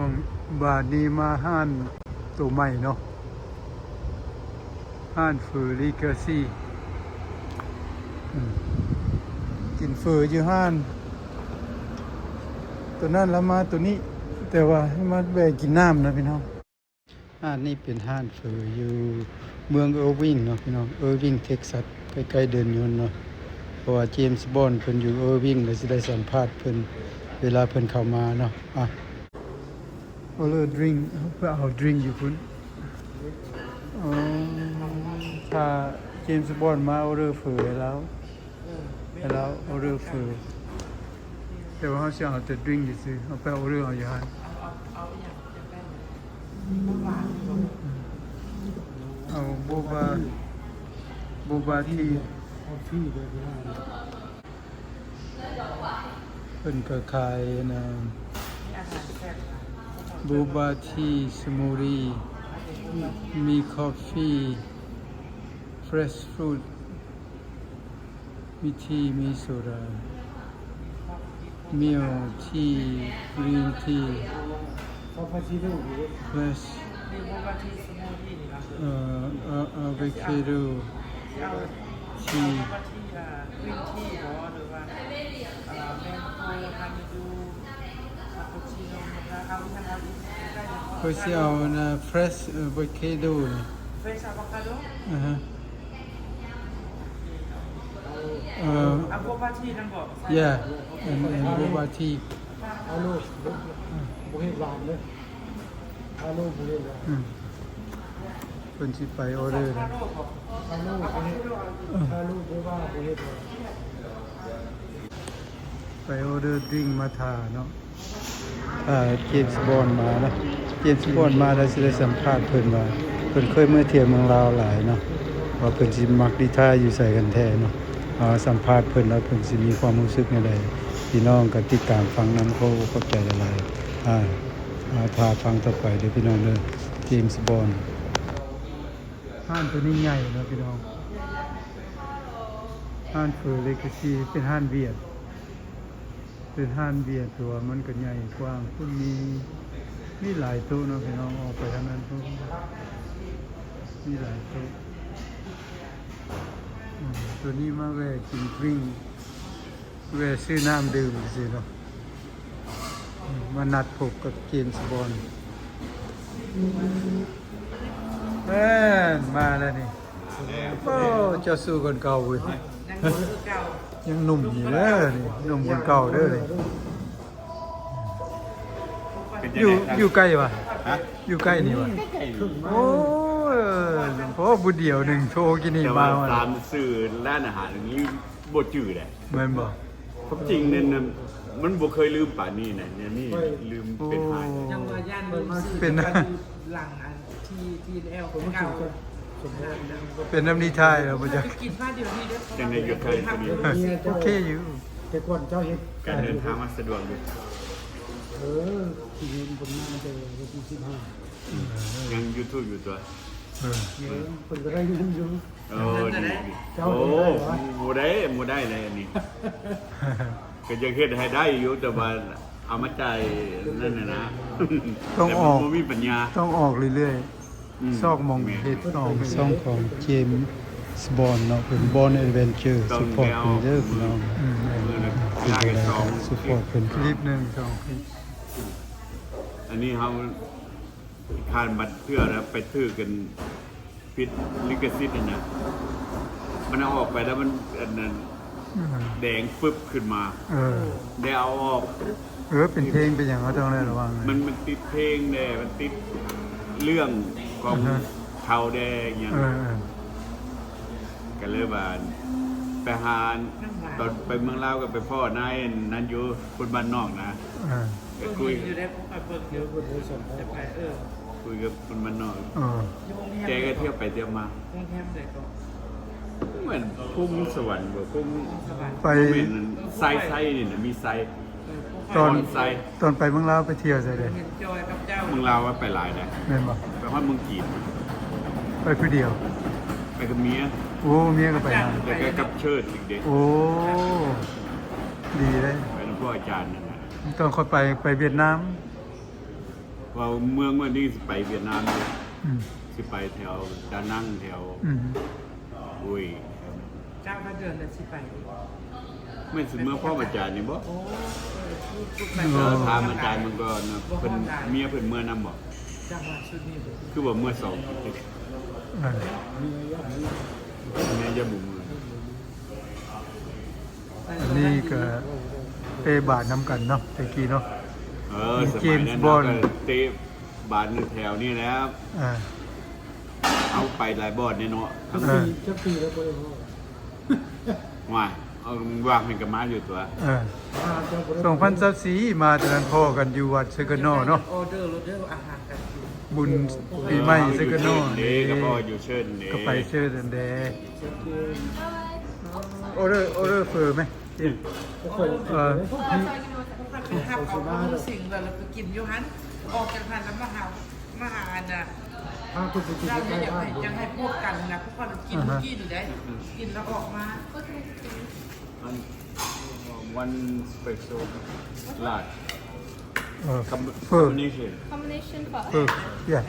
องบาทนี้มาห้านตัวใหม่เนาะห้านเฟอร์รี่เกอร์ซี่กินเฟอร์อยู่ห้านตัวนั้นแล้วมาตัวนี้แต่ว่าให้มาแวะกินน้ำนะพี่น้องห้านนี้เป็นห้านเฟอร์อยู่เมืองเออร์วิงเนาะพี่น้องเออร์วิงเท็กซัสใกล้ๆเดินยนต์เนาะเพราะว่าเจมส์บอนด์เพิ่นอยู่เออร์วิงเลยสิได้สัมภาษณ์เพิ่นเวลาเพิ่นเข้ามาเนาะเอาเลยดริงเพื่อเอาดริงอยู่คุณถ้าเจมส์บอนด์มาเอาเรือเฟอร์ให้แล้วเอาเรือเฟอร์แต่ว่าเขาจะเอาแต่ดริงอยู่สิเอาไปเอาเรือเอาอย่างเอาโบบาที่เป็นกระคายนะโบบาที่สมูรีมีกาแฟเฟรชฟรุตมีทีมีโซดามิลทีกรีนทีเฟรชอะโวคาโดทีเขาจะเอานะ fresh avocado นะ fresh avocado boba tea นั่นบอก yeah and boba tea อาโลบุเฮหวานเลยอาโลบุเฮหวานเป็นสิไปออเดอร์นะอาโลบุเฮอาโลบุว่าบุเฮหวานไปออเดอร์ดิ้งมาทาเนาะเจมส์บอนด์มานะเจมส์บอนด์มาแล้วสิได้สัมภาษณ์เพิ่นว่าเพิ่นเคยมาเที่ยวเมืองลาวหลายเนาะว่าเพิ่นสิมักดีท่าอยู่ใส่กันแท้เนาะสัมภาษณ์เพิ่นแล้วเพิ่นสิมีความรู้สึกแนวใดพี่น้องก็ติดตามฟังนำเขาเข้าใจหลายพาฟังต่อไปเด้อพี่น้องเด้อเจมส์บอนด์ห้านตัวนี้ใหญ่นะพี่น้องห้านเฟอร์เลกาซีเป็นห้านเวียดเป็นห้านเบียร์ตัวมันก็ใหญ่กว้างคุณมีหลายโต๊ะเนาะพี่น้องออกไปทางนั้นปุ๊บมีหลายโต๊ะตัวนี้มาแวะกินดริงแวะซื้อน้ำดื่มสิเนาะมานัดพบกับเจมส์บอนด์มาแล้วนี่โอ้เจ้าสู้คนเก่าเว้ยยังหนุ่มอยู่เด้อนี่หนุ่มคนเก่าเด้อนี่อยู่ใกล้ปะอยู่ใกล้นี่ปะโอ้เพราะบุญเดียวหนึ่งโชว์กินนี่มาตามสื่อร้านอาหารอย่างนี้บทจืดเลยเหมือนบ่ความจริงเนี่ยมันบ่เคยลืมป่านนี้นะเนี่ยนี่ลืมเป็นหายยังมาย่านเป็นหลังที่แอลของเก่าเป็นน้ำนิทายเหรอพ่อจ๊ะกินผ้าเดียวนี่ด้วยยังในยุคไทยโอเคอยู่แต่ก่อนเจ้าเห็นการเดินทางมาสะดวกอยู่ที่เห็นคนมาเจอวันที่15ยัง YouTube อยู่ตัวคนก็ได้ยินอยู่โอ้โหได้เลยอันนี้ก็ยังเฮ็ดให้ได้อยู่แต่ว่าเอามาจ่ายนั่นน่ะนะต้องออกมีปัญญาต้องออกเรื่อยๆซอกมองเฮ็ดออกซ่องของเจมส์บอนด์เนาะเป็นบอนด์แอดเวนเจอร์ซัพพอร์ตเพิ่นเด้อพี่น้องได้กันซัพพอร์ตเพิ่นคลิปนึง2คลิปอันนี้เฮาทานบัตรเพื่อแล้วไปซื้อกันพิษลิขสิทธิ์นะมันเอาออกไปแล้วมันนั้นแดงฟึบขึ้นมาได้เอาออกเป็นเพลงเป็นอย่างเขาต้องได้ระวังมันติดเพลงเนี่ยมันติดเรื่องของเทาแดงอย่างกันเลยบ้านไปหาตอนไปเมืองลาวกับไปพ่อนายนั่นอยู่คนบ้านนอกนะคุยอยู่ได้พวกเบิกเยอะคนเลยสมไปคุยกับคนบ้านนอกแกก็เที่ยวไปเที่ยวมาเหมือนพุ่งสวรรค์แบบพุ่งไปไซนี่นะมีไซตอนไปเมืองลาวไปเที่ยวใช่เลยเมืองลาวว่าไปหลายนะแม่นบ่ไปฮอดเมืองจีนไปผู้เดียวไปกับเมียโอ้เมียก็ไปแต่ก็กับเชิดเด็กโอ้ดีเลยไปกับพ่ออาจารย์นั่นแหละต้องค่อยไปเวียดนาม ว่าเมืองวันนี้สิไปเวียดนามเลย อืม สิไปแถวดานังแถว อืม อุ้ย จ้างมาเดือนละสิไป ไม่สิเมื่อพ่ออาจารย์นี่บ่ โอ้พูดไป เราถามอาจารย์มันก็นะเพิ่นเมียเพิ่นเมื่อนำบ่ จังหวัดสุดนี่บ่ คือว่าเมื่อสอง เออ มีอย่างนี้ เมียจะบุมือ อันนี้ก็เตะบาทน้ำกันเนาะตะกี้เนาะ สมัยนั้นเราก็เตะบาทแถวนี้แล้ว อ่า เอาไปหลายบอดเนี่ยเนาะ จะปีแล้วบ่ได้ว่า ว่าเอาวางให้กับมาอยู่ตัว เออ จะบ่ได้ 2024มาแต่นั้นพ่อกันอยู่วัดเซกโนเนาะ ออเดอร์รถเดอร์อาหารกันกิน บุญปีใหม่เซกโน นี่ก็พ่ออยู่เชิญนี่ ก็ไปเชิญอันเดออเดอร์เฟอร์ไหม ก็เคย เออ ถ้าไปหับเอาทุกสิ่งแล้วเราไปกินอยู่หันออกจากหันแล้วมาหาอันน่ะ ถ้าคุณไปกิน เรา ใกล้ อยาก บ้า ให้ น ยังให้พวกกันนะพวกคนกินกินได้กินแล้วออกมา วันสเปเชียลลาด เฟอร์ นี่คือ Combination for เฟอร์yeah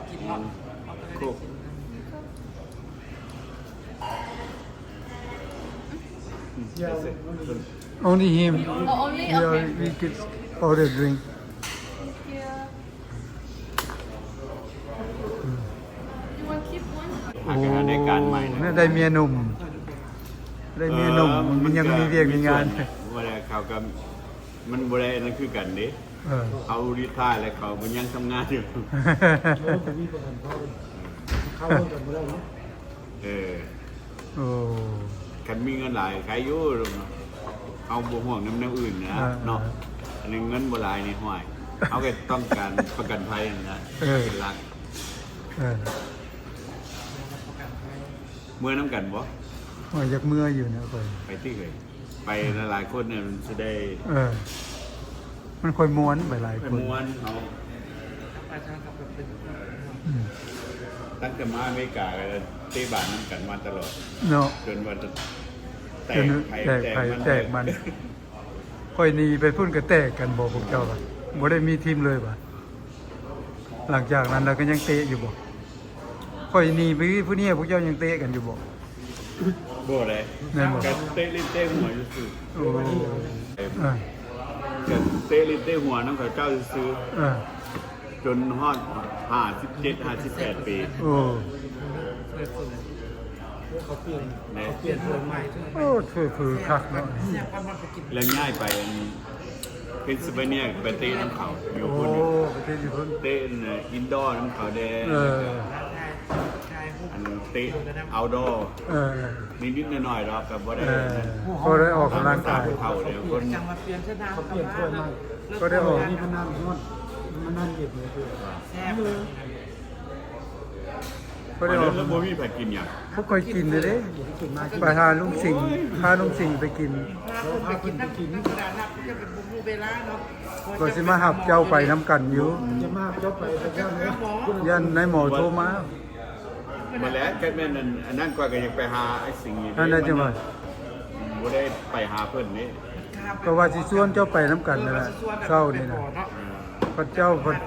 กินเนาะ โคก ยาว only him Oh, only? yeah Okay. we could order drink Thank you. You want keep one? หากหาได้การใหม่ น่าได้เมียหนุ่ม ได้เมียหนุ่มมันยังมีเวียกมีงาน เวลาเขาก็มันบ่ได้นั่นคือกันเด้ เออ เขารีทายแล้วเขามันยังทำงานอยู่ โอ้ผมมีประกันเข้ากันบ่ได้เนาะ เออ โอ้ คันมีเงินหลายใครอยู่เอาบ่ห่วงน้ำแนวอื่นนะเนาะอันนี้เงินบ่หลายนี่ห่วยเอาแค่ต้องการประกันภัยนะเป็นหลัก เออ เมื่อน้ำกันบ่ โอ้ยอยากเมื่ออยู่นะเพิ่น ไปที่เคยไปหลายๆคนเนี่ยมันจะได้ เออ มันค่อยม้วนไปหลาย ไป คน ม้วนเอา ไปทางกับเป็น อืม ตั้งแต่มาอเมริกาก็เตะบาสน้ำกันมาตลอด เนาะ จนวันจะแต จ ก น ไผ่ แตกมันค่อยหนีไปพุ่นก็แตกกันบ่พวกเจ้าบ่บ่ได้มีทีมเลยบ่หลังจากนั้นเราก็ยังเตะอยู่บ่ค่อยหนีไปผู้นี้พวกเจ้ายังเตะกันอยู่บ่ บ่เลย แม่นบ่ ก็เตะลิ้นเตะหัวอยู่ซื่อ โอ้เออ ก็เตะลิ้นเตะหัวน้ำเขาเจ้าซื้อ เออ จนฮอด57 58 ปี โอ้ เขาเปลี่ยน นะ เปลี่ยนตัวใหม่ใช่ไหม โอ้ช่วยฝือคักเนาะ เนี่ยพอมันไปกิน แล้วง่ายไปเพนซิลเวเนียไปเตะน้ำเขาอยู่ โอ้ พุ่น ประเทศอยู่พุ่น เตะอินดอร์น้ำเขาแดง เออ ชายพวก อันเตะเอาดอร์ เออ นิดๆหน่อยๆหรอกกับบ่ได้ เออก็ได้ออกกำลังกาย เท่าเดียวคน จังมาเปลี่ยนเส้นทาง เขาเปลี่ยนถ้วยใหม่ ก็ได้ออก นี่มันนั่งนวดมันนั่งเย็บเลยคือ แซ่บ ก็ได้ออก แล้วบ่มีผัดกินอย่าง พวกค่อยกินเลยเด้ อยู่ที่กินมาก ไปหาลุงสิงห์พาลุงสิงห์ไปกิน พาคนไปกินนักกระดาษนักจะเป็นบุเวลาเนาะ ก็สิมาหับเจ้าไปน้ำกันอยู่ จะมากจบไปแต่ย่านเนาะ ยันนายหมอโทรมา มาแล้วแกแม่นอันนั้นก็อยากไปหาไอ้สิ่งนี้ นั่นน่ะจังว่า บ่ได้ไปหาเพิ่นนี่ ก็ว่าสิชวนเจ้าไปน้ำกันนั่นแหละเช้านี่นะพระเจ้าเพิ่น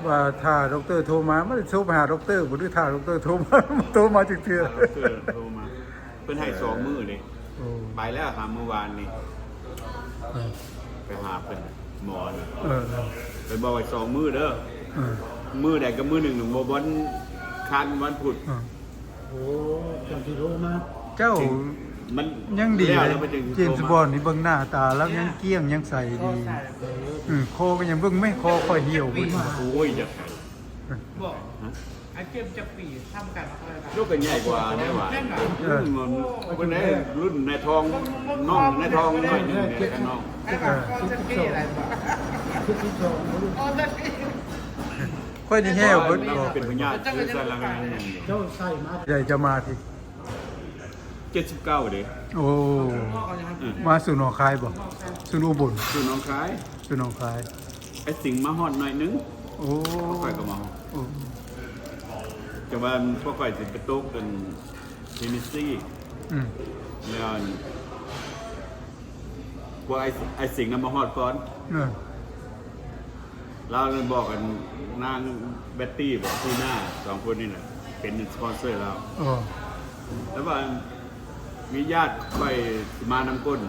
ว่าถ้าดอกเตอรโทรมาไม่ได้โทรไปหาดอกเตอรบ่ได้ถ้าดอกเตอรโทรมาโทรมาจักเทื่อ เพิ่นโทรมาเพิ่นให้2มื้อนี่ โอ้ ไปแล้วหาเมื่อวานนี่ เออ ไปหาเพิ่นหมอน่ะ เออ ไปบอกไว้2มื้อเด้อ เออ มื้อใดก็มื้อหนึงบ่วันค้านวันพุธ เออ โอ้จังที่โทรมา เจ้า มัน ยังดี แล้ว เลย แล้วมันจึง เจมส์บอนด์นี่เบิ่งหน้าตาแล้วยังเกลี้ยงยังใสดีคอก็ยังเบิ่งไม่คอค่อยเหี่ยวเบิ่ง โอ้ยจัก บอกไอ้เกมจะปีทำกันอะไรแบบ ลูกก็ใหญ่กว่าได้หว่า เออ มันเป็นไอ้รุ่นในทองน้องในทองหน่อยหนึงเนี่ยน้อง ไอ้แบบก็จะปีอะไรบ้าง คิดที่ชมเขาดู อ๋อจะปี ค่อยนี่แห้วเบิด เรา บอก เป็นพญาติคือสารงันอย่างเดียว เจ้าใส่มา ใหญ่จะมาที 79เด้ โอ้ พ่อก็จะทำ มาสู่หนองคายบ่สู่อุบล คือน้องคาย สู่หนองคาย ไอ้สิงห์มาฮอดหน่อยนึง โอ้ พวกข่อยก็มาฮอด โอ้ แต่ว่าพวกข่อยสิไปตกกันเทนเนสซี อืม แล้วพวกไอ้สิงห์น่ะมาฮอดก่อน เออ เราเลยบอกกันนางเบตตี้บอกที่หน้าสองคนนี่แหละเป็นสปอนเซอร์เรา โอ้ แล้วว่ามีญาติไปมาน้ำก้น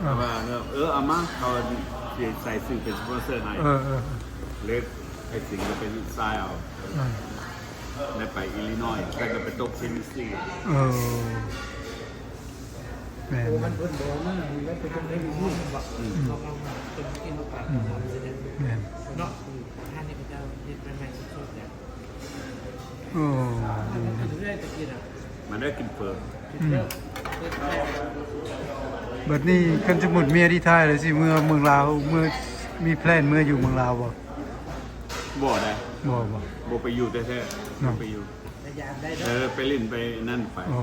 แต่ว่าเอามาเขาใส่ซื้อเป็นสปอนเซอร์ให้เล็กไอ้สิ่งก็เป็นทรายเอาได้ไปอิลลินอยส์ก็ไปตกเทนเนสซี แม่น โอ้มันเพิ่นบอกมาแล้วไปตรงไหนมีลูกบอก เราเป็นกินมาปากเราจะได้ แม่น เนาะท่านนี่พระเจ้าเฮ็ดใหม่ๆสดๆเนี่ย โอ้ กินเรื่อยตะกี้น่ะ มันได้กินเฟิร์ กินเรื่อยเรื่อย บัดนี้คันสมุดเมียที่ไทยเลยสิเมืองลาวเมื่อมีแพลนเมื่ออยู่เมืองลาวบ่ บ่ได้ บ่ บ่ไปอยู่แท้ๆบ่ไปอยู่ พยายามได้ เอ เนาะ อไปเล่นไปนั่นไป โอ้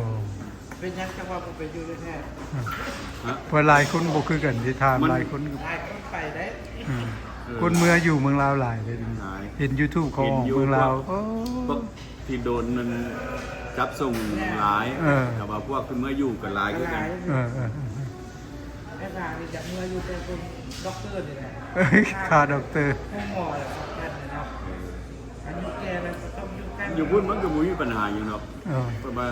เป็นยังจังว่าผมไปอยู่แท้ ฮะ เพราะหลายคนบ่คือกันที่ถาม มัน หลายคน ๆได้คนไปได้ อืมคนเมื่ออยู่เมืองลาวหลายเลยเห็น YouTube ของเมืองลาวโอ้ พวกที่โดนมันจับส่งหลาย แต่ว่าพวกคือเมื่ออยู่กับหลายคือกัน ไอ้ทางนี่จะเมื่ออยู่เป็นคนด็อกเตอร์นี่แหละ ค่าด็อกเตอร์ ห้องหมอสำคัญเนาะอายุแก่แล้วก็ต้องอยู่ใกล้ อยู่พุ่นมันก็บ่มีปัญหาอยู่เนาะ เออ เพราะว่า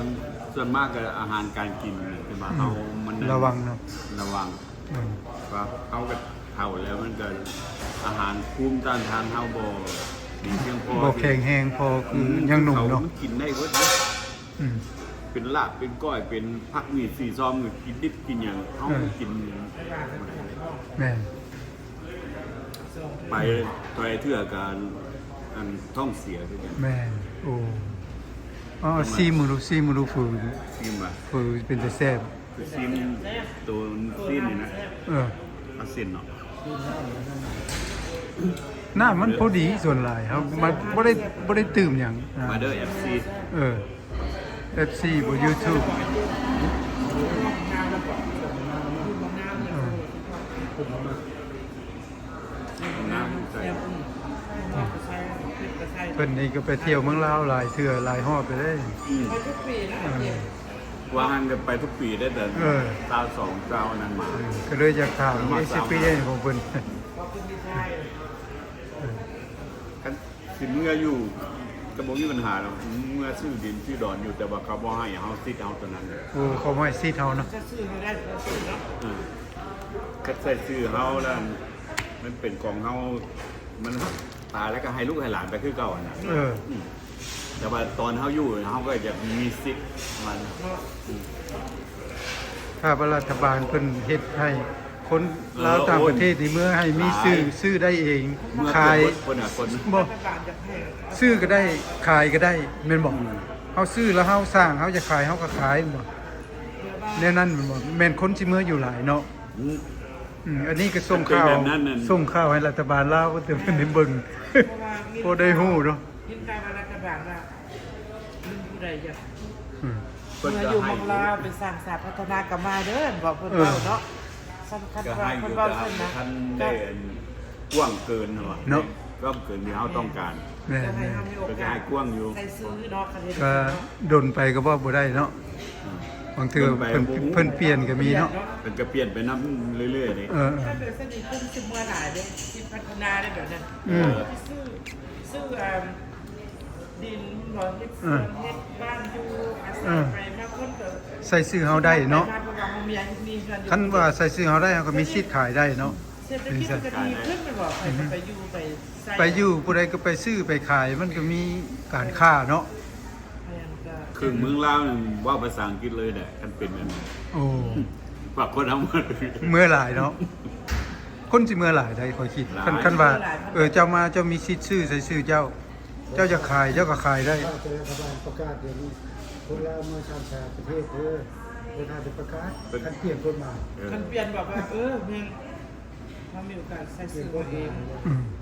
ส่วนมากก็อาหารการกินคือว่าเขามัน ระวังเนาะ ระวัง อืม ว่าเขาก็เท่าแล้วมันก็อาหารภูมิต้านทานเฮาบ่ดีเพียงพอ บ่แข็งแรงพอคือยังหนุ่มเนาะ ขมันกินได้เบิด อืม เป็นลาบเป็นก้อยเป็นผักมีดสีซ้อมกินดิบกินหยังเฮากิน แม่น ไปตัวเทื่อการอันท้องเสียคือกัน แม่นโอ้อ๋อซีมือลูฟู ซิมว่า ฟูเป็นแต่แซ่บ คือซิมตัวซีนนี่นะ เออ เอาเส้นเนาะ หน้ามันพอดีส่วนหลายครับมันบ่ได้ตื่มหยัง มาเด้อ FC เออ FC บน YouTube น้ำใส่ เพิ่นนี่ก็ไปเที่ยวเมืองลาวหลายเทื่อหลายฮอบไปได้ ไปทุกปีนะเจ็บ วางกันไปทุกปีได้แต่ เออ เจ้าสองเจ้านั้นมา ก็เลยอยากถาม experience ของเพิ่น ขอบคุณที่ใช่ กันสิเมื่ออยู่กระบอกมีปัญหาแล้วเมื่อซื้อดินซื้อดอนอยู่แต่ว่าเขาบ่ให้เฮาซิดเอาตัวนั้น โอ้เขาไม่ซีดเฮาเนาะ จะซื้อให้ได้ก็ซื้อเนาะ ก็ใส่ซื้อเฮาแล้วมันเป็นของเฮามันตายแล้วก็ให้ลูกให้หลานไปคือเก่าน่ะ เออ แต่ว่าตอนเฮาอยู่เฮาก็จะมีสิทธิ์มัน ถ้ารัฐบาลเพิ่นเฮ็ดให้คนลาวต่างประเทศนี่เมื่อให้มีซื้อได้เอง เมื่อ ขาย คนอ่ะคน บ่ รัฐบาลจะให้ ซื้อก็ได้ขายก็ได้แม่นบ่เฮาซื้อแล้วเฮาสร้างเฮาจะขายเฮาก็ขายแม่นบ่แนวนั้นแม่นบ่แม่นคนสิเมื่ออยู่หลายเนาะอันนี้ก็ส่งข่าวให้รัฐบาลลาวเพิ่นได้เบิ่ง พอได้ฮู้เนาะ ยินการรัฐบาลว่าลุงผู้ใดอยาก อืม เมื่ออยู่เมืองลาวเป็นสร้างสาพัฒนากรรมาเด้อบอกเพิ่นเว้าเนาะสำคัญ ก็ ว่า ให้อ เพิ่น ยู่ เว้า แต่ เพิ่นนะ ท่านได้กว้างเกินเนาะกว้างเกินที่เฮาต้องการ แม่ จะให้ น เฮามีโอ ก็จะ กาส ให้กว้างอยู่ ใส่ซื้อเนาะคันเฮ็ด ๆก็ดนไปก็บ่ได้เนาะบางเทื่อเพิ่นเปลี่ยนก็มีเนาะ เป็นก็เปลี่ยนไปน้ำเรื่อยๆนี่ ถ้าเป็นสนิทเพิ่นสิเมื่อหลายเด้ที่พัฒนาได้แบบนั้นซื้อดินหล่อเฮ็ดสวนเฮ็ดบ้านอยู่อาศัยไปมาคนก็ ใส่ซื้อเฮาได้เนาะ เพราะว่าเฮามีเงินอยู่ คันว่าใส่ซื้อเฮาได้เฮาก็มีสิทธิ์ขายได้เนาะ เศรษฐกิจมันก็ดีขึ้นไปบอกไปอยู่ไปใส่ ไปอยู่ผู้ใดก็ไปซื้อไปขายมันก็มีการค้าเนาะ คือเมืองลาวนี่ว่าภาษาอังกฤษเลยแหละคันเป็นแบบนี้ โอ้ ฝากคนเอามา เมื่อหลายเนาะคนสิเมื่อหลายได้คอยคิดคันว่าเจ้ามาเจ้ามีสิทธิ์ซื้อใส่ซื้อเจ้าจะขายเจ้าก็ขายได้ ถ้าจะรัฐบาลประกาศเดี๋ยวนี้คนลาวเมื่อชาติประเทศเวลาจะประกาศการเปลี่ยนกฎหมาย มันเปลี่ยนแบบว่าแม่งถ้ามีโอกาสใส่ซื้อเอง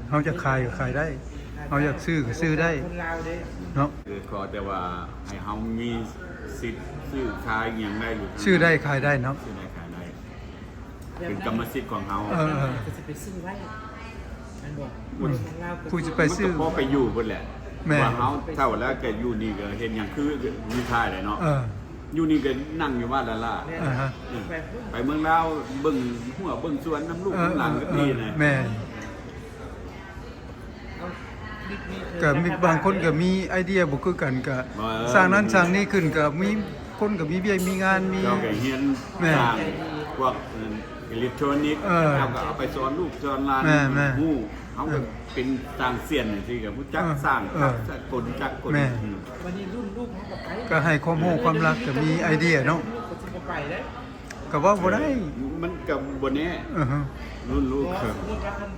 เฮาจะขายก็ขายได้เฮาอยากซื้อก็ซื้อได้ คนลาวเด้ เนาะ คือขอแต่ว่าให้เฮามีสิทธิ์ซื้อขายอหย่างได้อยู่ ซื้อได้ขายได้เนาะ ซื้อได้ขายได้เป็นกรรมสิทธิ์ของเฮา ก็จะไปซื้อไว้มันบอก ผู้จะไปซื้อ มันก็พอไปอยู่เพิ่นแหละ แม่ ว่าเฮาเท่าแล้วแกอยู่นี่ก็เห็นหยังคืออยู่ท้ายเลยเนาะ เออ อยู่นี่ก็นั่งอยู่บ้านละล่ะ ไปเมืองลาวเบิ่งหัวเบิ่งสวนน้ำลูกน้ำหลังก็ดีนะ แม่ เอา ก็มีบางคนก็มีไอเดียบ่คือกันก็สร้างนั้นสร้างนี้ขึ้นก็มีคนก็มีเบี้ยมีงานมี เราก็เฮียน แม่ สร้างพวกอิเล็กทรอนิกส์ เออ เราก็เอาไปสอนลูกสอนหลาน แม่ ฮู้เขาก็เป็นสร้างเสียนที่กับผู้จักสร้าง เออ จักกลจักกล แม่ อืม วันนี้รุ่นลูกเขาก็ไป ก็ให้ความรู้ความรักก็มีไอเดียเนาะ ลูกก็จะไปได้ ก็ว่าบ่ได้ มันก็บ่แน่ อือฮึ รุ่นลูก เพราะ ครับ สมมติว่าท่าน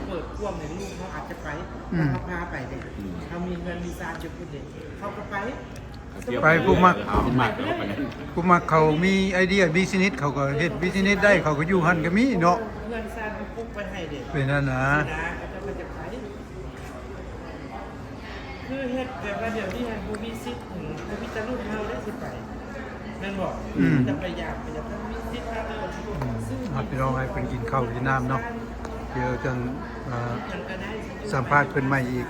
เปิดกว้างในลูกเขาอาจจะไป อืม เขาพาไปเด็กเขามีเงินมีซาจุดเด็กเขาก็ไป ไปผู้มัก เอามักเอาไป ผู้มักเขามีไอเดียบิสเนสเขาก็เฮ็ดบิสเนสได้เขาก็อยู่หั่นก็มีเนาะ เงินซาเขาปุ๊บไปให้เด็ก เป็นนั่นนะ เขาจะไปคือเฮ็ดแบบว่าเดี๋ยวนี้บูมีซิทถึงบูมีตะลุกเฮาได้สิไปนั่นบอกจะไปอยากทำมีซิทแล้วซึ่ง มาพี่น้องให้เพิ่นกินข้าวกินน้ำเนาะเดี๋ยวจังสัมภาษณ์เพิ่นใหม่อีก